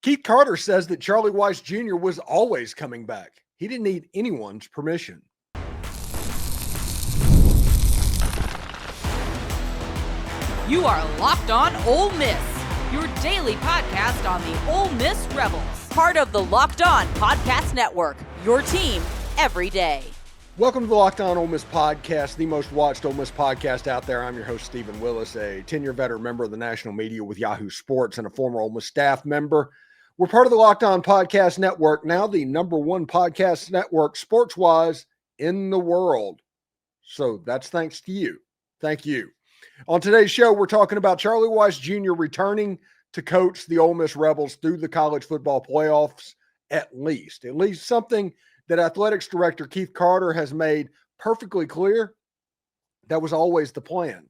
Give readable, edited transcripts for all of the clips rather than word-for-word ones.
Keith Carter says that Charlie Weis Jr. was always coming back. He didn't need anyone's permission. You are Locked On Ole Miss, your daily podcast on the Ole Miss Rebels. Part of the Locked On Podcast Network, your team every day. Welcome to the Locked On Ole Miss podcast, the most watched Ole Miss podcast out there. I'm your host, Stephen Willis, a 10-year veteran member of the national media with Yahoo Sports and a former Ole Miss staff member. We're part of the Locked On Podcast Network, now the number one podcast network sports-wise in the world. So that's thanks to you. Thank you. On today's show, we're talking about Charlie Weis Jr. returning to coach the Ole Miss Rebels through the college football playoffs, at least something that athletics director Keith Carter has made perfectly clear. That was always the plan.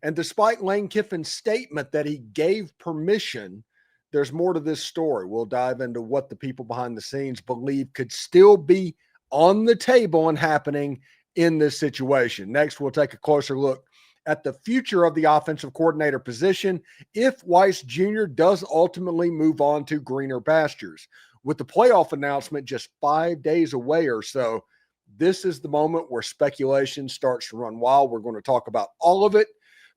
And despite Lane Kiffin's statement that he gave permission, there's more to this story. We'll dive into what the people behind the scenes believe could still be on the table and happening in this situation. Next, we'll take a closer look at the future of the offensive coordinator position if Weis Jr. does ultimately move on to greener pastures. With the playoff announcement just 5 days away or so, this is the moment where speculation starts to run wild. We're going to talk about all of it,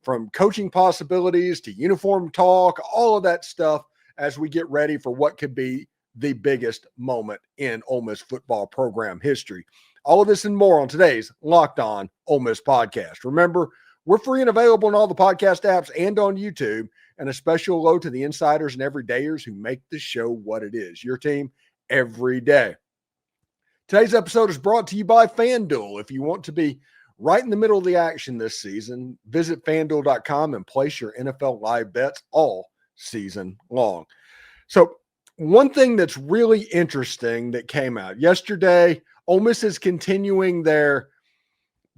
from coaching possibilities to uniform talk, all of that stuff, as we get ready for what could be the biggest moment in Ole Miss football program history. All of this and more on today's Locked On Ole Miss podcast. Remember, we're free and available in all the podcast apps and on YouTube, and a special hello to the insiders and everydayers who make the show what it is. Your team every day. Today's episode is brought to you by FanDuel. If you want to be right in the middle of the action this season, visit FanDuel.com and place your NFL live bets all season long. So one thing that's really interesting that came out yesterday, Ole Miss is continuing their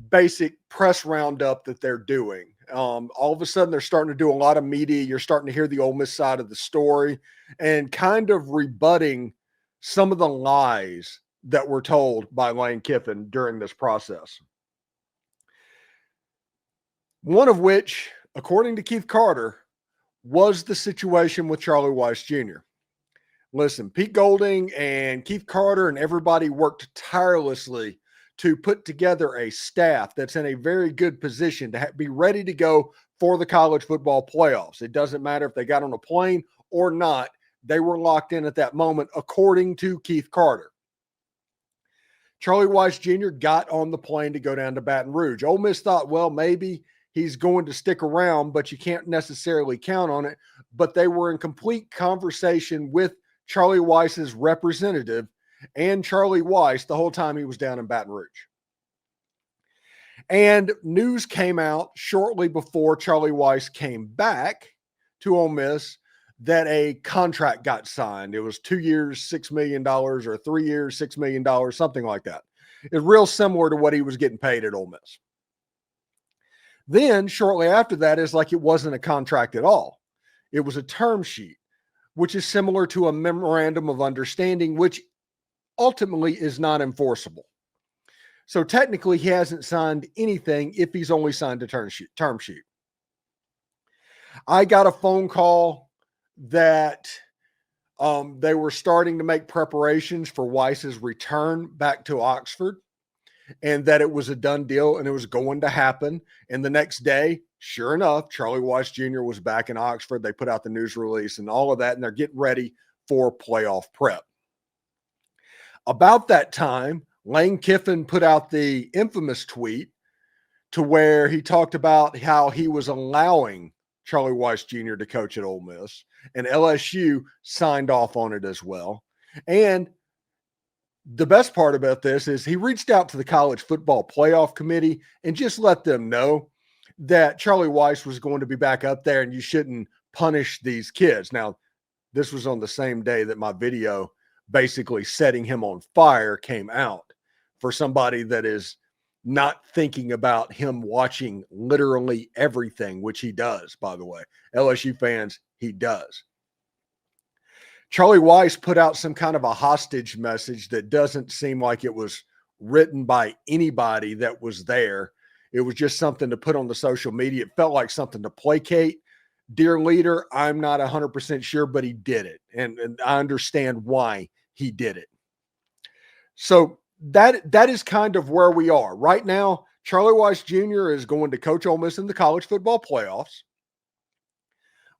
basic press roundup that they're doing. All of a sudden, they're starting to do a lot of media. You're starting to hear the Ole Miss side of the story and kind of rebutting some of the lies that were told by Lane Kiffin during this process. One of which, according to Keith Carter, was the situation with Charlie Weis Jr. Listen, Pete Golding and Keith Carter and everybody worked tirelessly to put together a staff that's in a very good position to be ready to go for the college football playoffs. It doesn't matter if they got on a plane or not. They were locked in at that moment, according to Keith Carter. Charlie Weis Jr. got on the plane to go down to Baton Rouge. Ole Miss thought, well, maybe he's going to stick around, but you can't necessarily count on it. But they were in complete conversation with Charlie Weiss's representative and Charlie Weis the whole time he was down in Baton Rouge. And news came out shortly before Charlie Weis came back to Ole Miss that a contract got signed. It was 2 years, $6 million, or 3 years, $6 million, something like that. It's real similar to what he was getting paid at Ole Miss. Then shortly after that, it's like it wasn't a contract at all. It was a term sheet, which is similar to a memorandum of understanding, which ultimately is not enforceable. So technically, he hasn't signed anything if he's only signed a term sheet. I got a phone call that they were starting to make preparations for Weiss's return back to Oxford, and that it was a done deal and it was going to happen. And the next day, sure enough, Charlie Weis Jr. was back in Oxford. They put out the news release and all of that, and they're getting ready for playoff prep. About that time, Lane Kiffin put out the infamous tweet to where he talked about how he was allowing Charlie Weis Jr. to coach at Ole Miss, and LSU signed off on it as well. And the best part about this is he reached out to the college football playoff committee and just let them know that Charlie Weis was going to be back up there and you shouldn't punish these kids. Now, this was on the same day that my video basically setting him on fire came out, for somebody that is not thinking about him watching literally everything, which he does, by the way. LSU fans, he does. Charlie Weis put out some kind of a hostage message that doesn't seem like it was written by anybody that was there. It was just something to put on the social media. It felt like something to placate Dear leader, I'm not 100% sure, but he did it. And I understand why he did it. So that is kind of where we are. Right now, Charlie Weis Jr. is going to coach Ole Miss in the college football playoffs.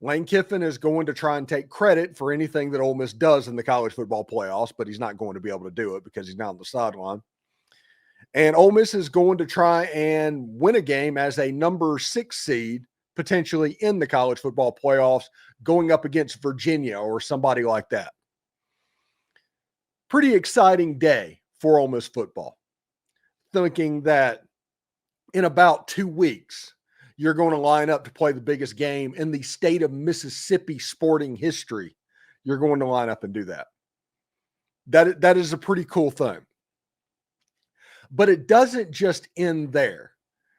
Lane Kiffin is going to try and take credit for anything that Ole Miss does in the college football playoffs, but he's not going to be able to do it because he's not on the sideline. And Ole Miss is going to try and win a game as a number 6 seed, potentially in the college football playoffs, going up against Virginia or somebody like that. Pretty exciting day for Ole Miss football. Thinking that in about 2 weeks, you're going to line up to play the biggest game in the state of Mississippi sporting history. You're going to line up and do that. That is a pretty cool thing. But it doesn't just end there.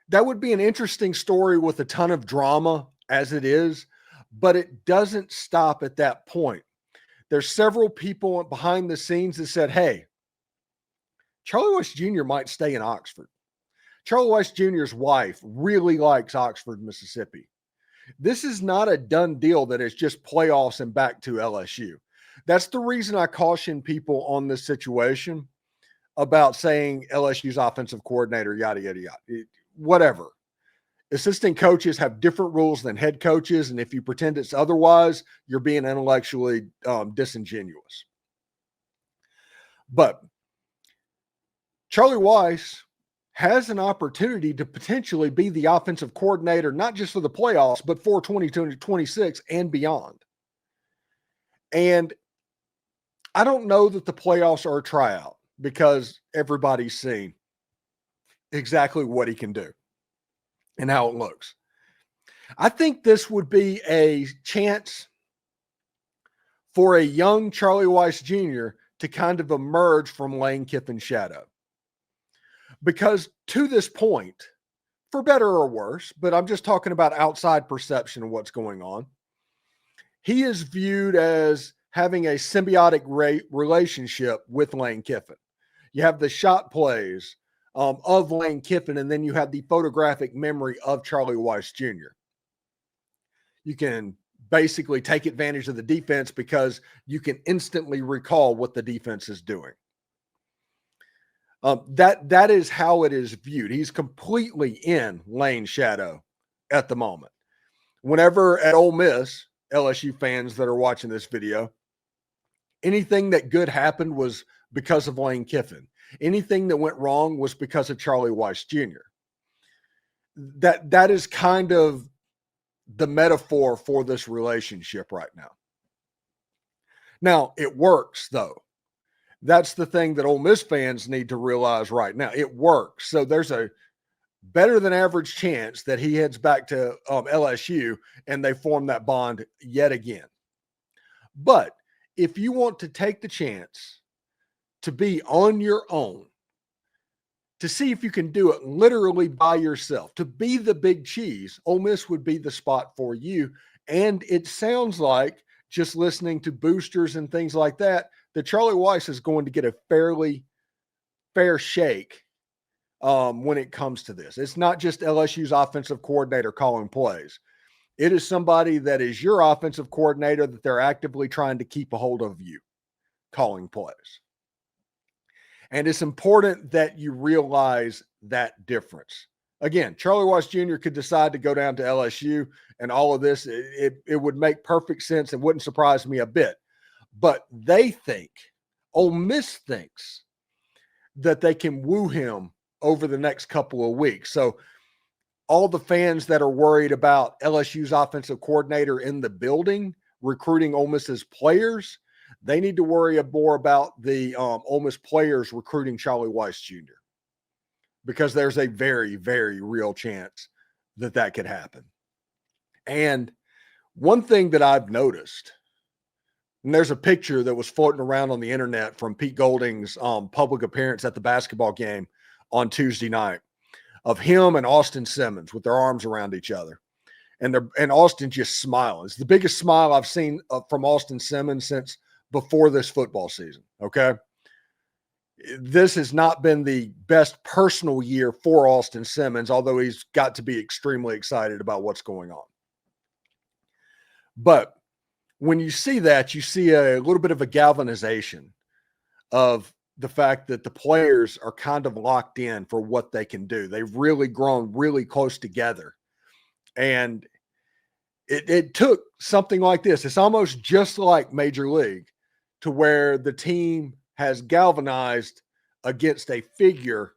That would be an interesting story with a ton of drama as it is, but it doesn't stop at that point. There's several people behind the scenes that said, hey, Charlie Weis Jr. might stay in Oxford. Charlie Weis Jr.'s wife really likes Oxford, Mississippi. This is not a done deal that is just playoffs and back to LSU. That's the reason I caution people on this situation about saying LSU's offensive coordinator, yada, yada, yada, whatever. Assistant coaches have different rules than head coaches, and if you pretend it's otherwise, you're being intellectually disingenuous. But Charlie Weis has an opportunity to potentially be the offensive coordinator, not just for the playoffs, but for 2026 and beyond. And I don't know that the playoffs are a tryout because everybody's seen exactly what he can do and how it looks. I think this would be a chance for a young Charlie Weis Jr. to kind of emerge from Lane Kiffin's shadow. Because to this point, for better or worse, but I'm just talking about outside perception of what's going on, he is viewed as having a symbiotic relationship with Lane Kiffin. You have the shot plays of Lane Kiffin, and then you have the photographic memory of Charlie Weis Jr. You can basically take advantage of the defense because you can instantly recall what the defense is doing. That is how it is viewed. He's completely in Lane's shadow at the moment. Whenever at Ole Miss, LSU fans that are watching this video, anything that good happened was because of Lane Kiffin. Anything that went wrong was because of Charlie Weis Jr. That is kind of the metaphor for this relationship right now. Now, it works, though. That's the thing that Ole Miss fans need to realize right now. It works. So there's a better than average chance that he heads back to LSU and they form that bond yet again. But if you want to take the chance to be on your own, to see if you can do it literally by yourself, to be the big cheese, Ole Miss would be the spot for you. And it sounds like, just listening to boosters and things like that Charlie Weis is going to get a fairly fair shake when it comes to this. It's not just LSU's offensive coordinator calling plays. It is somebody that is your offensive coordinator that they're actively trying to keep a hold of you calling plays. And it's important that you realize that difference. Again, Charlie Weis Jr. could decide to go down to LSU and all of this. It would make perfect sense and wouldn't surprise me a bit. But they think, Ole Miss thinks, that they can woo him over the next couple of weeks. So all the fans that are worried about LSU's offensive coordinator in the building recruiting Ole Miss's players, they need to worry more about the Ole Miss players recruiting Charlie Weis Jr. because there's a very, very real chance that that could happen. And one thing that I've noticed, and there's a picture that was floating around on the internet from Pete Golding's public appearance at the basketball game on Tuesday night of him and Austin Simmons with their arms around each other. And Austin just smiling. It's the biggest smile I've seen from Austin Simmons since before this football season, okay? This has not been the best personal year for Austin Simmons, although he's got to be extremely excited about what's going on. But when you see that, you see a little bit of a galvanization of the fact that the players are kind of locked in for what they can do. They've really grown really close together. And it took something like this. It's almost just like Major League, to where the team has galvanized against a figure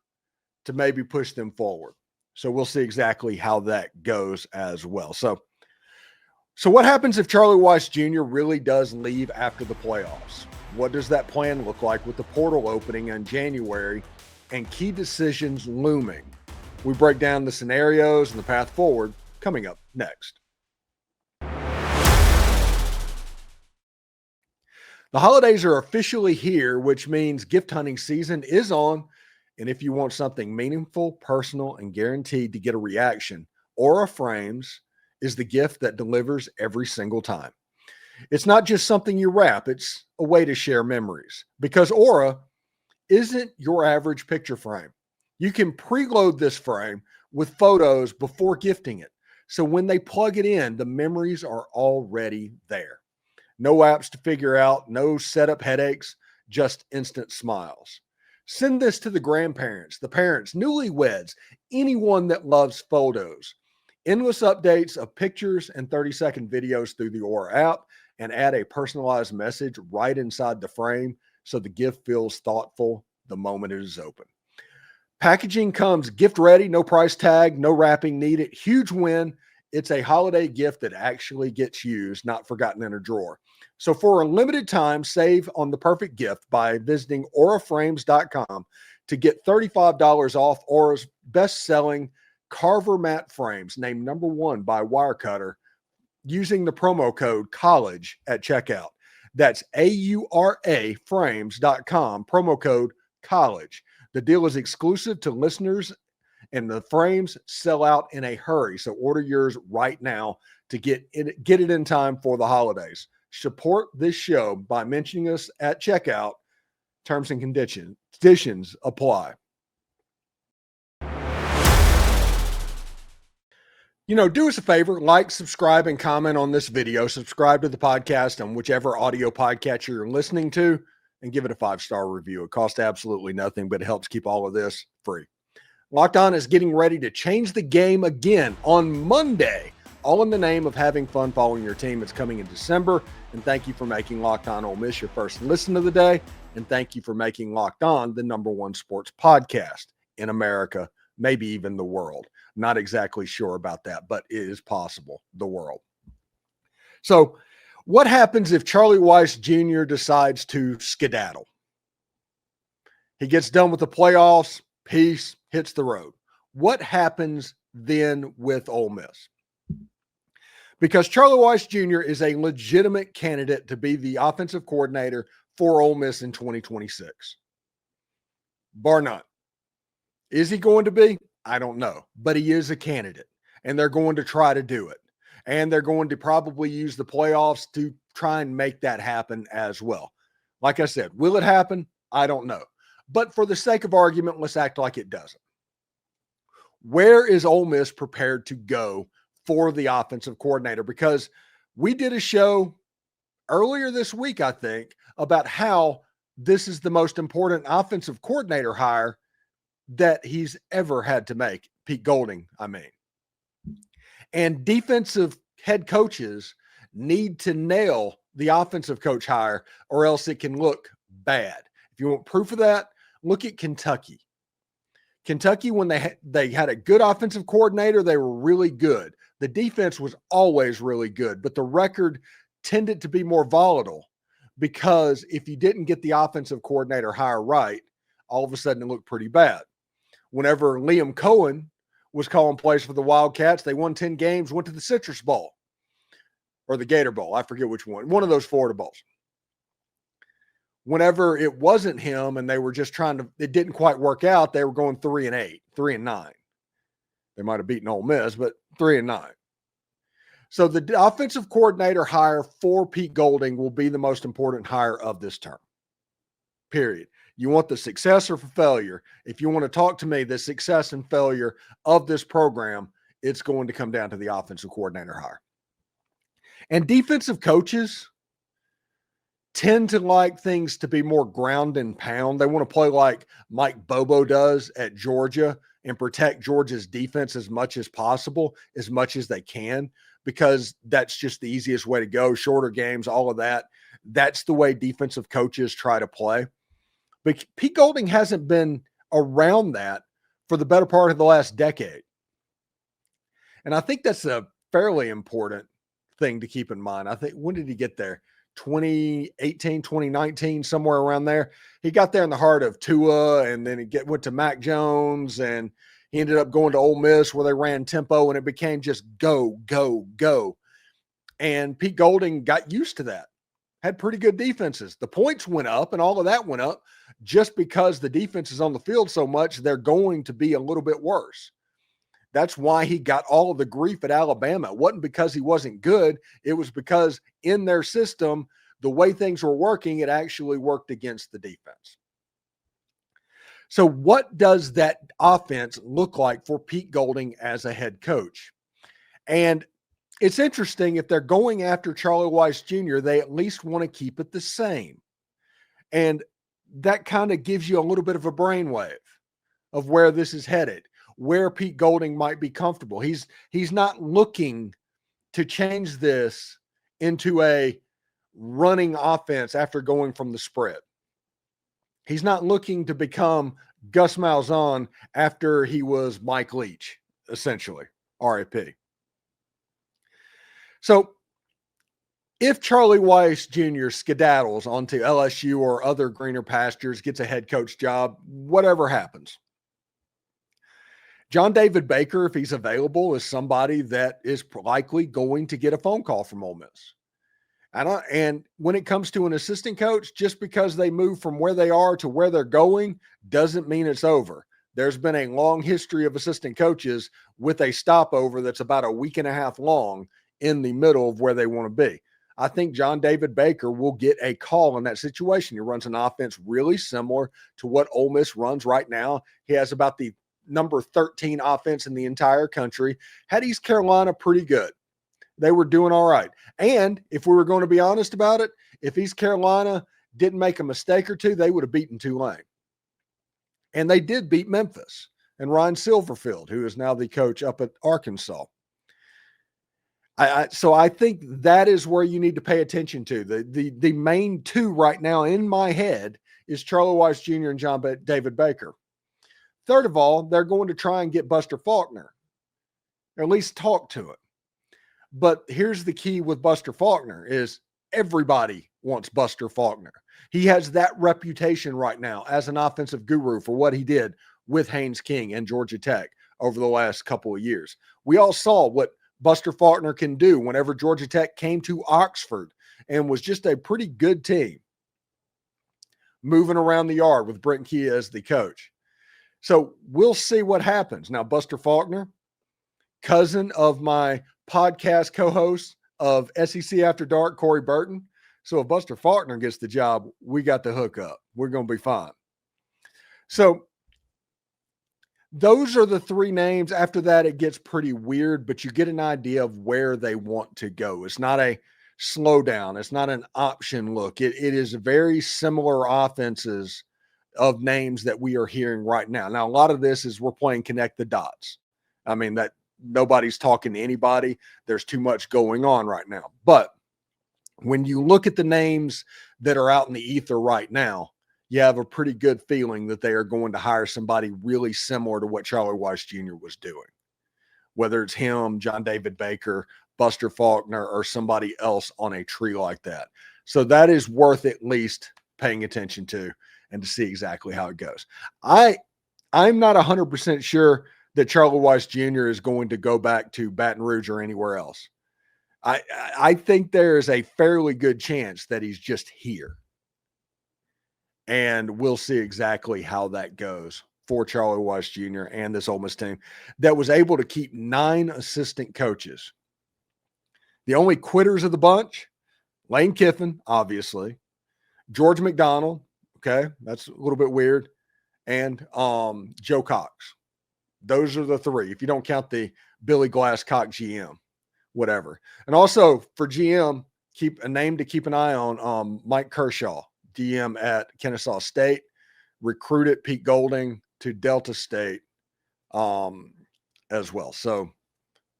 to maybe push them forward. So we'll see exactly how that goes as well. So what happens if Charlie Weis Jr. really does leave after the playoffs? What does that plan look like with the portal opening in January and key decisions looming? We break down the scenarios and the path forward coming up next. The holidays are officially here, which means gift hunting season is on. And if you want something meaningful, personal, and guaranteed to get a reaction, Aura Frames is the gift that delivers every single time. It's not just something you wrap, it's a way to share memories, because Aura isn't your average picture frame. You can preload this frame with photos before gifting it. So when they plug it in, the memories are already there. No apps to figure out, no setup headaches, just instant smiles. Send this to the grandparents, the parents, newlyweds, anyone that loves photos. Endless updates of pictures and 30-second videos through the Aura app, and add a personalized message right inside the frame so the gift feels thoughtful the moment it is open. Packaging comes gift ready, no price tag, no wrapping needed. Huge win. It's a holiday gift that actually gets used, not forgotten in a drawer. So for a limited time, save on the perfect gift by visiting auraframes.com to get $35 off Aura's best-selling Carver matte frames, named number 1 by Wirecutter, using the promo code COLLEGE at checkout. That's AURA frames.com, promo code COLLEGE. The deal is exclusive to listeners, and the frames sell out in a hurry. So order yours right now to get it in time for the holidays. Support this show by mentioning us at checkout. Terms and conditions apply. Do us a favor, like, subscribe, and comment on this video. Subscribe to the podcast on whichever audio podcatcher you're listening to, and give it a 5-star review. It costs absolutely nothing, but it helps keep all of this free. Locked On is getting ready to change the game again on Monday, all in the name of having fun following your team. It's coming in December, and thank you for making Locked On Ole Miss your first listen of the day, and thank you for making Locked On the #1 sports podcast in America, maybe even the world. Not exactly sure about that, but it is possible, the world. So what happens if Charlie Weis Jr. decides to skedaddle? He gets done with the playoffs, peace, hits the road. What happens then with Ole Miss? Because Charlie Weis Jr. is a legitimate candidate to be the offensive coordinator for Ole Miss in 2026. Bar none. Is he going to be? I don't know, but he is a candidate, and they're going to try to do it. And they're going to probably use the playoffs to try and make that happen as well. Like I said, will it happen? I don't know. But for the sake of argument, let's act like it doesn't. Where is Ole Miss prepared to go for the offensive coordinator? Because we did a show earlier this week, I think, about how this is the most important offensive coordinator hire that he's ever had to make. Pete Golding, I mean. And defensive head coaches need to nail the offensive coach hire, or else it can look bad. If you want proof of that, look at Kentucky. Kentucky, when they had a good offensive coordinator, they were really good. The defense was always really good, but the record tended to be more volatile, because if you didn't get the offensive coordinator hire right, all of a sudden it looked pretty bad. Whenever Liam Cohen was calling plays for the Wildcats, they won 10 games, went to the Citrus Bowl or the Gator Bowl. I forget which one of those Florida Bowls. Whenever it wasn't him and they were just it didn't quite work out, they were going 3-8, 3-9. They might have beaten Ole Miss, but 3-9. So the offensive coordinator hire for Pete Golding will be the most important hire of this term. Period. You want the success or failure? If you want to talk to me, the success and failure of this program, it's going to come down to the offensive coordinator hire. And defensive coaches tend to like things to be more ground and pound. They want to play like Mike Bobo does at Georgia and protect Georgia's defense as much as possible, as much as they can, because that's just the easiest way to go. Shorter games, all of that. That's the way defensive coaches try to play. But Pete Golding hasn't been around that for the better part of the last decade. And I think that's a fairly important thing to keep in mind. I think, when did he get there? 2018, 2019, somewhere around there. He got there in the heart of Tua, and then he went to Mac Jones, and he ended up going to Ole Miss where they ran tempo, and it became just go, go, go. And Pete Golding got used to that, had pretty good defenses. The points went up and all of that went up just because the defense is on the field so much, they're going to be a little bit worse. That's why he got all of the grief at Alabama. It wasn't because he wasn't good. It was because in their system, the way things were working, it actually worked against the defense. So what does that offense look like for Pete Golding as a head coach? And it's interesting, if they're going after Charlie Weis Jr., they at least want to keep it the same. And that kind of gives you a little bit of a brainwave of where this is headed, where Pete Golding might be comfortable. He's not looking to change this into a running offense after going from the spread. He's not looking to become Gus Malzahn after he was Mike Leach, essentially, RIP. So if Charlie Weis Jr. skedaddles onto LSU or other greener pastures, gets a head coach job, whatever happens, John David Baker, if he's available, is somebody that is likely going to get a phone call from Ole Miss. And when it comes to an assistant coach, just because they move from where they are to where they're going doesn't mean it's over. There's been a long history of assistant coaches with a stopover that's about a week and a half long in the middle of where they want to be. I think John David Baker will get a call in that situation. He runs an offense really similar to what Ole Miss runs right now. He has about the number 13 offense in the entire country. Had East Carolina pretty good. They were doing all right. And if we were going to be honest about it, if East Carolina didn't make a mistake or two, they would have beaten Tulane. And they did beat Memphis and Ryan Silverfield, who is now the coach up at Arkansas. So I think that is where you need to pay attention to. The main two right now in my head is Charlie Weis Jr. and John David Baker. Third of all, they're going to try and get Buster Faulkner, or at least talk to it. But here's the key with Buster Faulkner is everybody wants Buster Faulkner. He has that reputation right now as an offensive guru for what he did with Haynes King and Georgia Tech over the last couple of years. We all saw what Buster Faulkner can do whenever Georgia Tech came to Oxford and was just a pretty good team moving around the yard with Brent Key as the coach. So we'll see what happens. Now, Buster Faulkner, cousin of my podcast co-host of SEC After Dark, Corey Burton. So if Buster Faulkner gets the job, we got the hookup. We're going to be fine. So those are the three names. After that, it gets pretty weird, but you get an idea of where they want to go. It's not a slowdown. It's not an option look. It is very similar offenses of names that we are hearing right now. Now, a lot of this is we're playing connect the dots. I mean, that nobody's talking to anybody. There's too much going on right now. But when you look at the names that are out in the ether right now, you have a pretty good feeling that they are going to hire somebody really similar to what Charlie Weis Jr. was doing. Whether it's him, John David Baker, Buster Faulkner, or somebody else on a tree like that. So that is worth at least paying attention to and to see exactly how it goes. I'm not 100% sure that Charlie Weis Jr. is going to go back to Baton Rouge or anywhere else. I think there is a fairly good chance that he's just here. And we'll see exactly how that goes for Charlie Weis Jr. and this Ole Miss team that was able to keep 9 assistant coaches. The only quitters of the bunch, Lane Kiffin, obviously, George McDonald, okay, that's a little bit weird, and Joe Cox. Those are the 3, if you don't count the Billy Glasscock GM, whatever. And also for GM, keep a name to keep an eye on, Mike Kershaw, DM at Kennesaw State, recruited Pete Golding to Delta State as well. So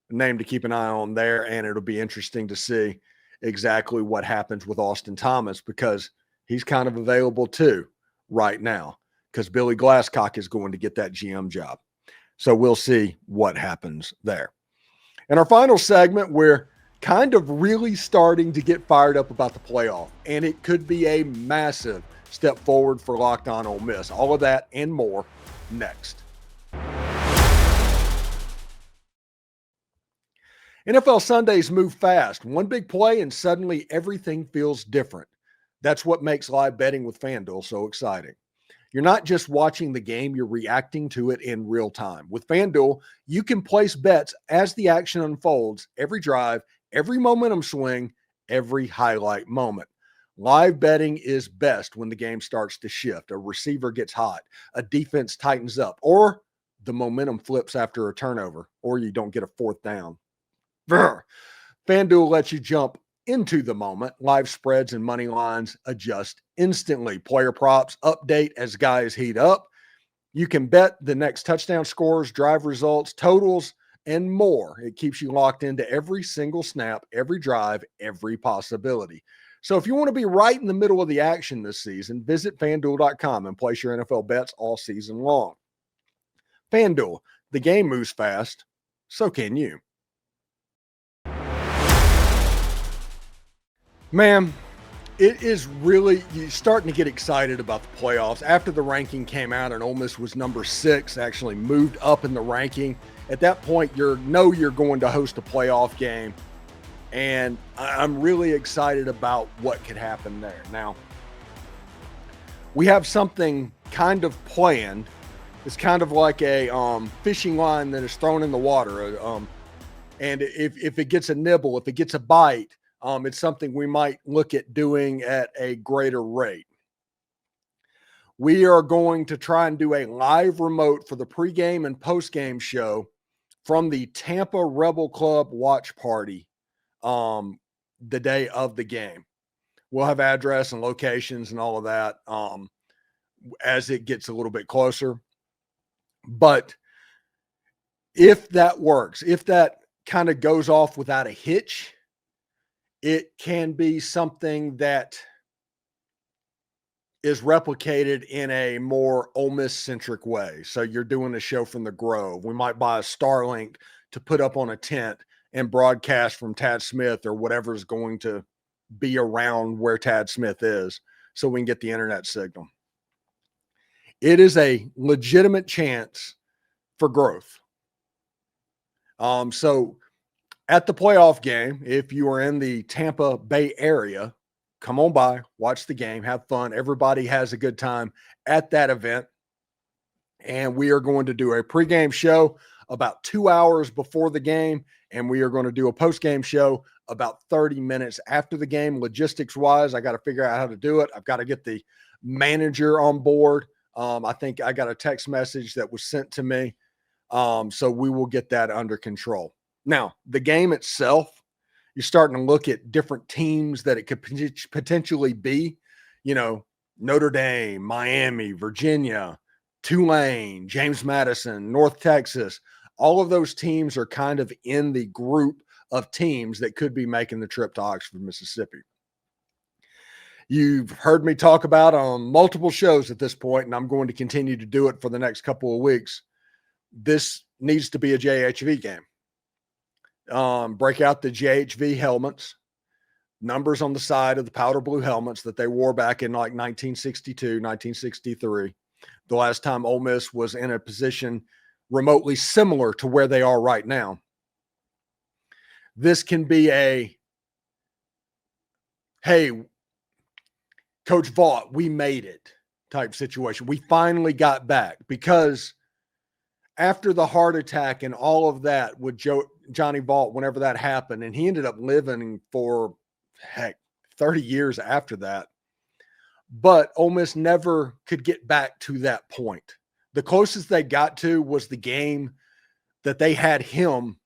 a name to keep an eye on there, and it'll be interesting to see exactly what happens with Austin Thomas, because he's kind of available too right now, because Billy Glasscock is going to get that GM job. So we'll see what happens there. In our final segment, we're kind of really starting to get fired up about the playoff, and it could be a massive step forward for Locked On Ole Miss. All of that and more next. NFL Sundays move fast. One big play and suddenly everything feels different. That's what makes live betting with FanDuel so exciting. You're not just watching the game, you're reacting to it in real time. With FanDuel, you can place bets as the action unfolds, every drive, every momentum swing, every highlight moment. Live betting is best when the game starts to shift, a receiver gets hot, a defense tightens up, or the momentum flips after a turnover, or you don't get a fourth down. FanDuel lets you jump into the moment. Live spreads and money lines adjust instantly. Player props update as guys heat up. You can bet the next touchdown scores, drive results, totals, and more. It keeps you locked into every single snap, every drive, every possibility. So if you want to be right in the middle of the action this season, visit FanDuel.com and place your NFL bets all season long. FanDuel, the game moves fast, so can you. Man, it is really, you're starting to get excited about the playoffs. After the ranking came out and Ole Miss was number 6, actually moved up in the ranking. At that point, you're going to host a playoff game. And I'm really excited about what could happen there. Now, we have something kind of planned. It's kind of like a fishing line that is thrown in the water. And if it gets a nibble, if it gets a bite, it's something we might look at doing at a greater rate. We are going to try and do a live remote for the pregame and postgame show from the Tampa Rebel Club watch party the day of the game. We'll have address and locations and all of that as it gets a little bit closer. But if that works, if that kind of goes off without a hitch, it can be something that is replicated in a more Ole Miss-centric way. So you're doing a show from the Grove. We might buy a Starlink to put up on a tent and broadcast from Tad Smith or whatever's going to be around where Tad Smith is so we can get the internet signal. It is a legitimate chance for growth. So at the playoff game, if you are in the Tampa Bay area, come on by, watch the game, have fun. Everybody has a good time at that event. And we are going to do a pregame show about 2 hours before the game, and we are going to do a postgame show about 30 minutes after the game. Logistics-wise, I got to figure out how to do it. I've got to get the manager on board. I think I got a text message that was sent to me. So we will get that under control. Now, the game itself, you're starting to look at different teams that it could potentially be. You know, Notre Dame, Miami, Virginia, Tulane, James Madison, North Texas. All of those teams are kind of in the group of teams that could be making the trip to Oxford, Mississippi. You've heard me talk about on multiple shows at this point, and I'm going to continue to do it for the next couple of weeks. This needs to be a JHV game. Break out the JHV helmets, numbers on the side of the powder blue helmets that they wore back in like 1962, 1963. The last time Ole Miss was in a position remotely similar to where they are right now. This can be a, hey, Coach Vaught, we made it type situation. We finally got back, because after the heart attack and all of that with Johnny Vaught, whenever that happened, and he ended up living for, 30 years after that. But Ole Miss never could get back to that point. The closest they got to was the game that they had him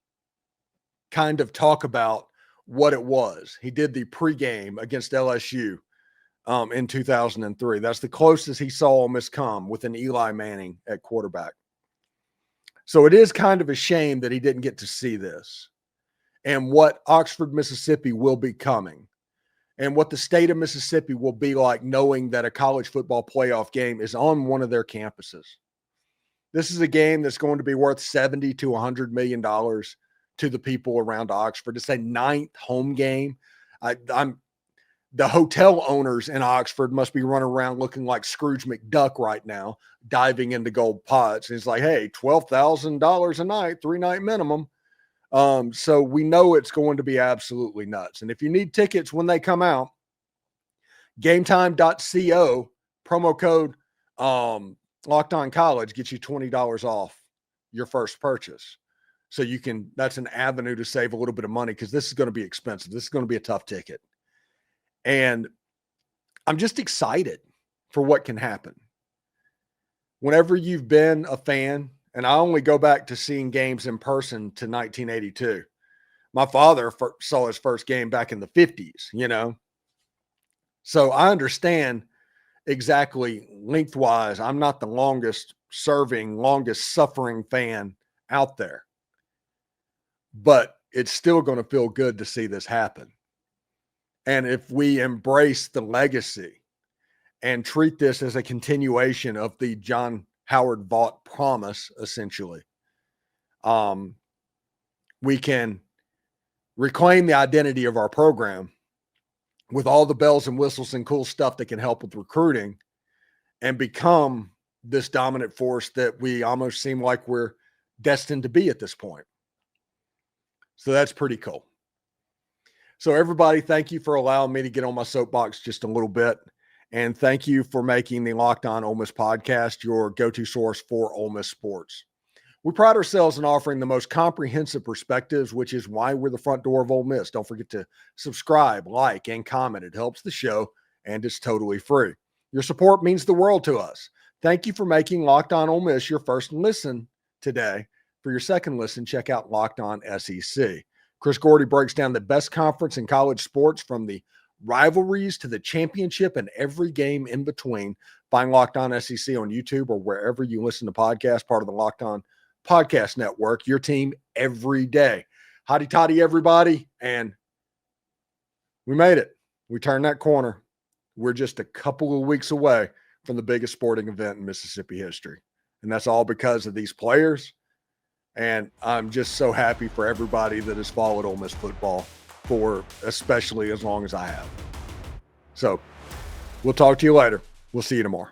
kind of talk about what it was. He did the pregame against LSU in 2003. That's the closest he saw Ole Miss come with an Eli Manning at quarterback. So it is kind of a shame that he didn't get to see this and what Oxford, Mississippi will be coming and what the state of Mississippi will be like knowing that a college football playoff game is on one of their campuses. This is a game that's going to be worth $70 to $100 million to the people around Oxford. It's a 9th home game. The hotel owners in Oxford must be running around looking like Scrooge McDuck right now, diving into gold pots. And it's like, hey, $12,000 a night, 3-night minimum. So we know it's going to be absolutely nuts. And if you need tickets when they come out, gametime.co, promo code Locked On College gets you $20 off your first purchase. So that's an avenue to save a little bit of money because this is going to be expensive. This is going to be a tough ticket. And I'm just excited for what can happen. Whenever you've been a fan, and I only go back to seeing games in person to 1982. My father saw his first game back in the 50s, So I understand exactly lengthwise. I'm not the longest suffering fan out there. But it's still going to feel good to see this happen. And if we embrace the legacy and treat this as a continuation of the John Howard Vaught promise, essentially, we can reclaim the identity of our program with all the bells and whistles and cool stuff that can help with recruiting and become this dominant force that we almost seem like we're destined to be at this point. So that's pretty cool. So everybody, thank you for allowing me to get on my soapbox just a little bit. And thank you for making the Locked On Ole Miss podcast your go-to source for Ole Miss sports. We pride ourselves in offering the most comprehensive perspectives, which is why we're the front door of Ole Miss. Don't forget to subscribe, like, and comment. It helps the show, and it's totally free. Your support means the world to us. Thank you for making Locked On Ole Miss your first listen today. For your second listen, check out Locked On SEC. Chris Gordy breaks down the best conference in college sports from the rivalries to the championship and every game in between. Find Locked On SEC on YouTube or wherever you listen to podcasts, part of the Locked On Podcast Network, your team every day. Hotty toddy, everybody. And we made it. We turned that corner. We're just a couple of weeks away from the biggest sporting event in Mississippi history. And that's all because of these players. And I'm just so happy for everybody that has followed Ole Miss football for especially as long as I have. So we'll talk to you later. We'll see you tomorrow.